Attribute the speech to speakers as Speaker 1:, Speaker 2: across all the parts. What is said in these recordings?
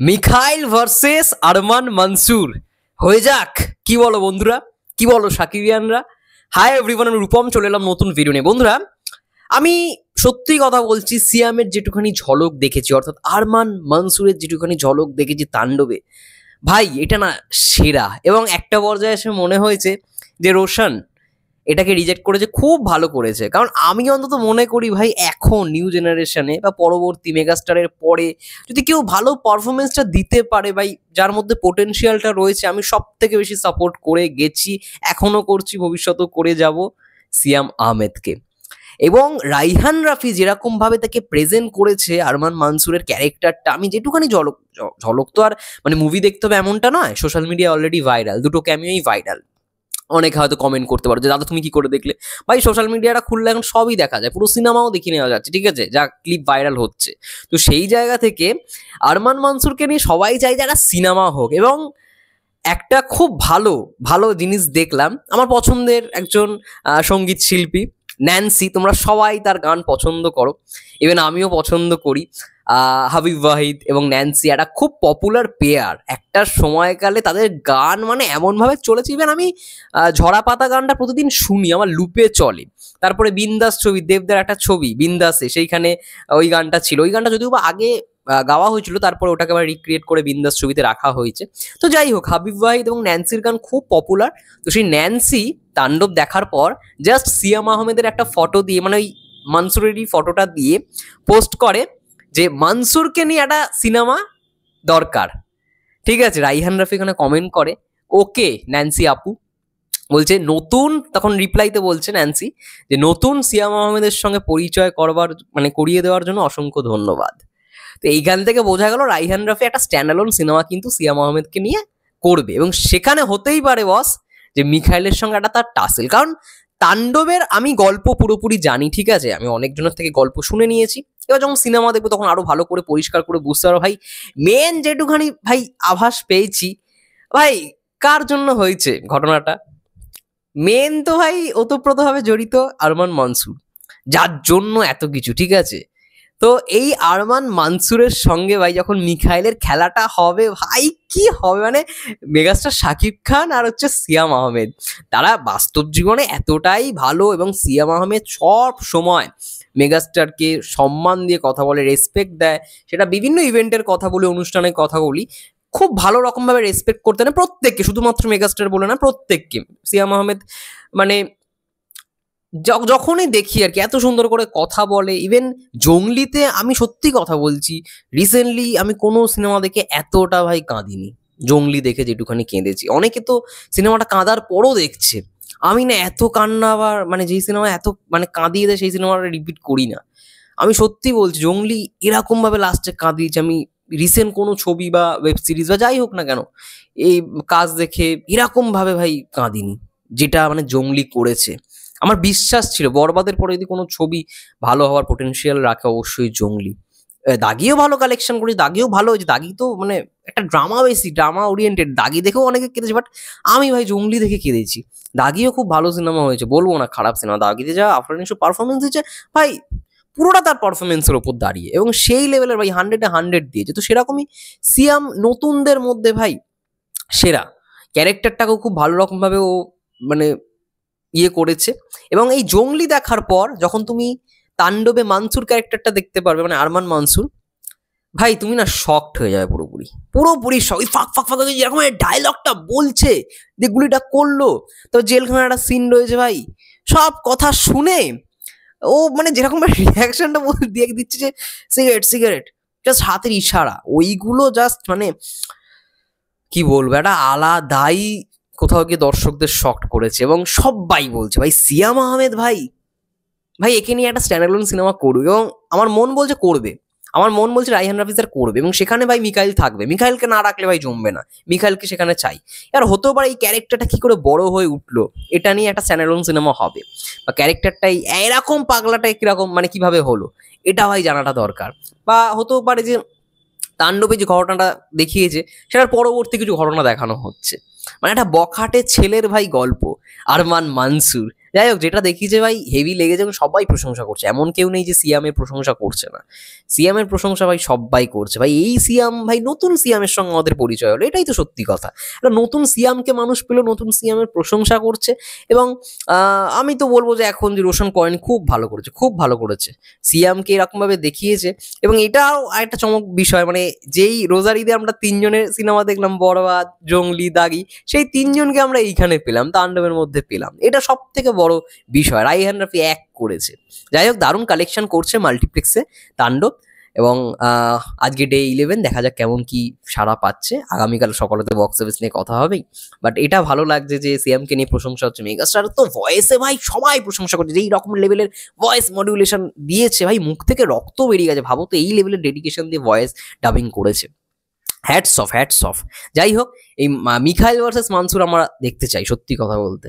Speaker 1: Mikhail versus Arman Mansur হয়ে যাক। কি বলো বন্ধুরা, কি বলো সাকিবিয়ানরা? হাই এভরিওয়ান, আমি রূপম চলে এলাম নতুন ভিডিও নিয়ে। বন্ধুরা, আমি সত্যি কথা বলছি, সিয়ামের যেটুখানি ঝলক দেখেছি, অর্থাৎ আরমান মানসুরের যেটুখানি ঝলক দেখেছি তাণ্ডবে, ভাই এটা না সেরা। এবং একটা পর্যায়ে এসে মনে হয়েছে যে রোশন এটাকে রিজেক্ট করেছে, খুব ভালো করেছে। কারণ আমি অন্তত মনে করি ভাই, এখন নিউ জেনারেশনে বা পরবর্তী মেগাস্টারের পরে যদি কেউ ভালো পারফরমেন্সটা দিতে পারে ভাই, যার মধ্যে পোটেনশিয়ালটা রয়েছে, আমি সব থেকে বেশি সাপোর্ট করে গেছি, এখনো করছি, ভবিষ্যতেও করে যাব সিয়াম আহমেদকে। এবং রাইহান রাফি যেরকম ভাবে তাকে প্রেজেন্ট করেছে আরমান মানসুরের ক্যারেক্টারটা, আমি যেটুখানি ঝলক ঝলক তো আর মানে মুভি দেখতে হবে এমনটা নয়, সোশ্যাল মিডিয়া অলরেডি ভাইরাল, দুটো ক্যামিওই ভাইরাল। অনেকে হয়তো কমেন্ট করতে পারো যে দাদা তুমি কি করে দেখলে? ভাই সোশ্যাল মিডিয়াটা খুললে এখন সবই দেখা যায়, পুরো সিনেমাও দেখে নেওয়া যাচ্ছে, ঠিক আছে, যা ক্লিপ ভাইরাল হচ্ছে। তো সেই জায়গা থেকে আরমান মানসুরকে নিয়ে সবাই চাই যে একটা সিনেমা হোক। এবং একটা খুব ভালো ভালো জিনিস দেখলাম, আমার পছন্দের একজন সঙ্গীত শিল্পী ন্যান্সি, তোমরা সবাই তার গান পছন্দ করো, ইভেন আমিও পছন্দ করি। হাবিব ওয়াহিদ এবং ন্যান্সি একটা খুব পপুলার পেয়ার একটা সময়কালে, তাদের গান মানে এমনভাবে চলেছে, ইভেন আমি ঝরা পাতা গানটা প্রতিদিন শুনি, আমার লুপে চলে। তারপরে বিন্দাস ছবি, দেবদার একটা ছবি বিন্দাসে, সেইখানে ওই গানটা ছিল। ওই গানটা যদিও বা আগে গাওয়া হয়েছিল, তারপরে ওটাকে আবার রিক্রিয়েট করে বিন্দাস ছবিতে রাখা হয়েছে। তো যাই হোক, হাবিব ওয়াহিদ এবং ন্যান্সির গান খুব পপুলার। তো সেই ন্যান্সি তাণ্ডব দেখার পর জাস্ট সিয়াম আহমেদের একটা ফটো দিয়ে, মানে ওই মানসুরেরই ফটোটা দিয়ে পোস্ট করে যে মানসুরকে নিয়ে একটা সিনেমা দরকার, ঠিক আছে। রাইহান রাফি এখানে কমেন্ট করে ওকে ন্যান্সি আপু, বলছে নতুন, তখন রিপ্লাইতে বলছে ন্যান্সি যে নতুন সিয়াম আহমেদের সঙ্গে পরিচয় করবার মানে করিয়ে দেওয়ার জন্য অসংখ্য ধন্যবাদ। তো এইখান থেকে বোঝা গেল রাইহান রাফি একটা স্ট্যান্ডঅ্যালোন সিনেমা কিন্তু সিয়াম আহমেদকে নিয়ে করবে, এবং সেখানে হতেই পারে বস যে মিখাইলের সঙ্গে একটা তার টাসেল। কারণ তাণ্ডবের আমি গল্প পুরোপুরি জানি, ঠিক আছে, আমি অনেকজনের থেকে গল্প শুনে নিয়েছি। এবার যখন সিনেমা দেখবো তখন আরো ভালো করে পরিষ্কার করে বুঝতে পারবো। ভাই মেন যেটুখানি ভাই আভাস পেয়েছি, ভাই কার জন্য হয়েছে ঘটনাটা, মেন তো ভাই ওতপ্রোতভাবে জড়িত আরমান মানসুর, যার জন্য এত কিছু, ঠিক আছে। তো এই আরমান মানসুরের সঙ্গে ভাই যখন মিখাইলের খেলাটা হবে, ভাই কি হবে, মানে মেগাস্টার শাকিব খান আর হচ্ছে সিয়াম আহমেদ, তারা বাস্তব জীবনে এতটাই ভালো। এবং সিয়াম আহমেদ সব সময় মেগাস্টারকে সম্মান দিয়ে কথা বলে, রেসপেক্ট দেয়, সেটা বিভিন্ন ইভেন্টের কথা বলি, অনুষ্ঠানের কথা বলি, খুব ভালো রকমভাবে রেসপেক্ট করতে না প্রত্যেককে, শুধুমাত্র মেগাস্টার বলে না, প্রত্যেককে সিয়াম আহমেদ মানে যখনই দেখি আর কি এত সুন্দর করে কথা বলে। ইভেন জঙ্গলিতে আমি সত্যি কথা বলছি, রিসেন্টলি আমি কোনো সিনেমা দেখে এতটা ভাই কাঁদিনি। জঙ্গলি দেখে যেটুখানি কেঁদেছি, অনেকে তো সিনেমাটা কাঁদার পরও দেখছে, আমি না এত কান্না আবার মানে যেই সিনেমা এত মানে কাঁদিয়ে দেয় সেই সিনেমাটা রিপিট করি না। আমি সত্যি বলছি, জঙ্গলি এরকম ভাবে লাস্টে কাঁদিয়েছি আমি রিসেন্ট কোনো ছবি বা ওয়েব সিরিজ বা যাই হোক না কেন, এই কাজ দেখে এরকম ভাবে ভাই কাঁদিনি, যেটা মানে জঙ্গলি করেছে। আমার বিশ্বাস ছিল বরবাদের পরে যদি কোনো ছবি ভালো হওয়ার পোটেনশিয়াল রাখে, অবশ্যই জঙ্গলি। দাগিও ভালো কালেকশন করেছে, দাগিও ভালো হয়েছে, দাগি তো মানে একটা ড্রামা, বেশি ড্রামা ওরিয়েন্টেড, দাগি দেখেও অনেকে কেঁদেছে, বাট আমি ভাই জঙ্গলি দেখে কেঁদেছি। দাগিও খুব ভালো সিনেমা হয়েছে, বলবো না খারাপ সিনেমা, দাগিতে যা আফরান নিশো পারফরমেন্স দিয়েছে ভাই, পুরোটা তার পারফরমেন্সের ওপর দাঁড়িয়ে, এবং সেই লেভেলের ভাই 100-100 দিয়েছে। তো সেরকমই সিয়াম নতুনদের মধ্যে ভাই সেরা, ক্যারেক্টারটাকেও খুব ভালো রকম ভাবে ও মানে ইয়ে করেছে। এবং এই জঙ্গলি দেখার পর যখন তুমি তাণ্ডবে মানসুর ক্যারেক্টারটা দেখতে পারবে, মানে আরমান মানসুর, ভাই তুমি না শকড হয়ে যাবে, পুরোপুরি পুরোপুরি শক। ওই ফাঁক ফাঁক ফাঁক যেরকম ডায়লগটা বলছে, যে গুলিটা করলো, তো জেলখানার একটা সিন রয়েছে ভাই, সব কথা শুনে ও মানে যেরকম রিয়াকশনটা দিয়ে দিচ্ছে যে সিগারেট সিগারেট, জাস্ট হাতের ইশারা, ওইগুলো জাস্ট মানে কি বলবো, একটা আলাদাই কোথাও গিয়ে দর্শকদের শকড করেছে। এবং সবাই বলছে ভাই সিয়াম আহমেদ ভাই ভাই একে নিয়ে একটা স্ট্যান্ডঅ্যালোন সিনেমা করবে, এবং আমার মন বলছে করবে, আমার মন বলছে রাইহান রাফি স্যার করবে, এবং সেখানে ভাই মিখাইল থাকবে, মিখাইলকে না রাখলে ভাই জমবে না, মিখাইলকে সেখানে চাই। আর হতেও পারে এই ক্যারেক্টারটা কি করে বড় হয়ে উঠলো, এটা নিয়ে একটা স্ট্যান্ডঅ্যালোন সিনেমা হবে, বা ক্যারেক্টারটাই এরকম পাগলাটাই কিরকম মানে কিভাবে হলো, এটা ভাই জানাটা দরকার। বা হতেও পারে যে তাণ্ডবে যে ঘটনাটা দেখিয়েছে সেটার পরবর্তী কিছু ঘটনা দেখানো হচ্ছে, মানে একটা বখাটে ছেলের ভাই গল্প আরমান মানসুর, যাই হোক, যেটা দেখি যে ভাই হেভি লেগেছে এবং সবাই প্রশংসা করছে, এমন কেউ নেই যে সিয়ামের প্রশংসা করছে না। সিয়ামের প্রশংসা ভাই সবাই করছে ভাই। এই সিয়াম ভাই, নতুন সিয়ামের সঙ্গে আমাদের পরিচয় হলো, এটাই তো সত্যি কথা। একটা নতুন সিয়ামকে মানুষ পেলো, নতুন সিয়ামের প্রশংসা করছে। এবং আমি তো বলবো যে এখন যে রোশন করেন খুব ভালো করেছে, খুব ভালো করেছে, সিয়ামকে এরকম ভাবে দেখিয়েছে। এবং এটাও একটা চমক বিষয়, মানে যেই রোজার ঈদে আমরা তিনজনের সিনেমা দেখলাম, বরবাদ, জঙ্গলি, দাগি, সেই তিনজনকে আমরা এইখানে পেলাম, তাণ্ডবের মধ্যে পেলাম। এটা সব থেকে বড় বিষয়। রাইহান রাফি এক করেছে। যাই হোক, দারুণ কালেকশন করছে মাল্টিপ্লেক্সে তাণ্ডব। এবং আজকে ডে 11, দেখা যাক কেমন কি সাড়া পাচ্ছে। আগামীকাল সকালে তো বক্স অফিস নিয়ে কথা হবেই। বাট এটা ভালো লাগছে যে সিএমকে নিয়ে প্রশংসা হচ্ছে। মেগাস্টার তো ভয়েসে ভাই সবাই প্রশংসা করছে, যেই রকম লেভেলের ভয়েস মডিউলেশন দিয়েছে ভাই, মুখ থেকে রক্ত বেরিয়ে গেছে। ভাবো তো, এই লেভেলের ডেডিকেশন দিয়ে ভয়েস ডাবিং করেছে। Hats off, hats off. যাই হোক, এই মিখাইল ভার্সেস মানসুর আমরা দেখতে চাই, সত্যি কথা বলতে।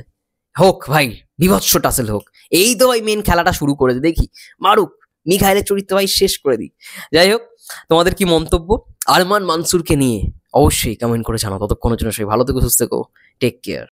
Speaker 1: হোক ভাই, বিভৎস টাসেল হোক। এই তো ভাই মেন খেলাটা শুরু করেছে, দেখি মারুক, মিখাইলের চরিত্র ভাই শেষ করে দিই। যাই হোক, তোমাদের কি মন্তব্য আরমান মানসুরকে নিয়ে অবশ্যই কমেন্ট করে জানাও। ততক্ষণের জন্য সবাই ভালো থেকো, সুস্থ থেকো, টেক কেয়ার।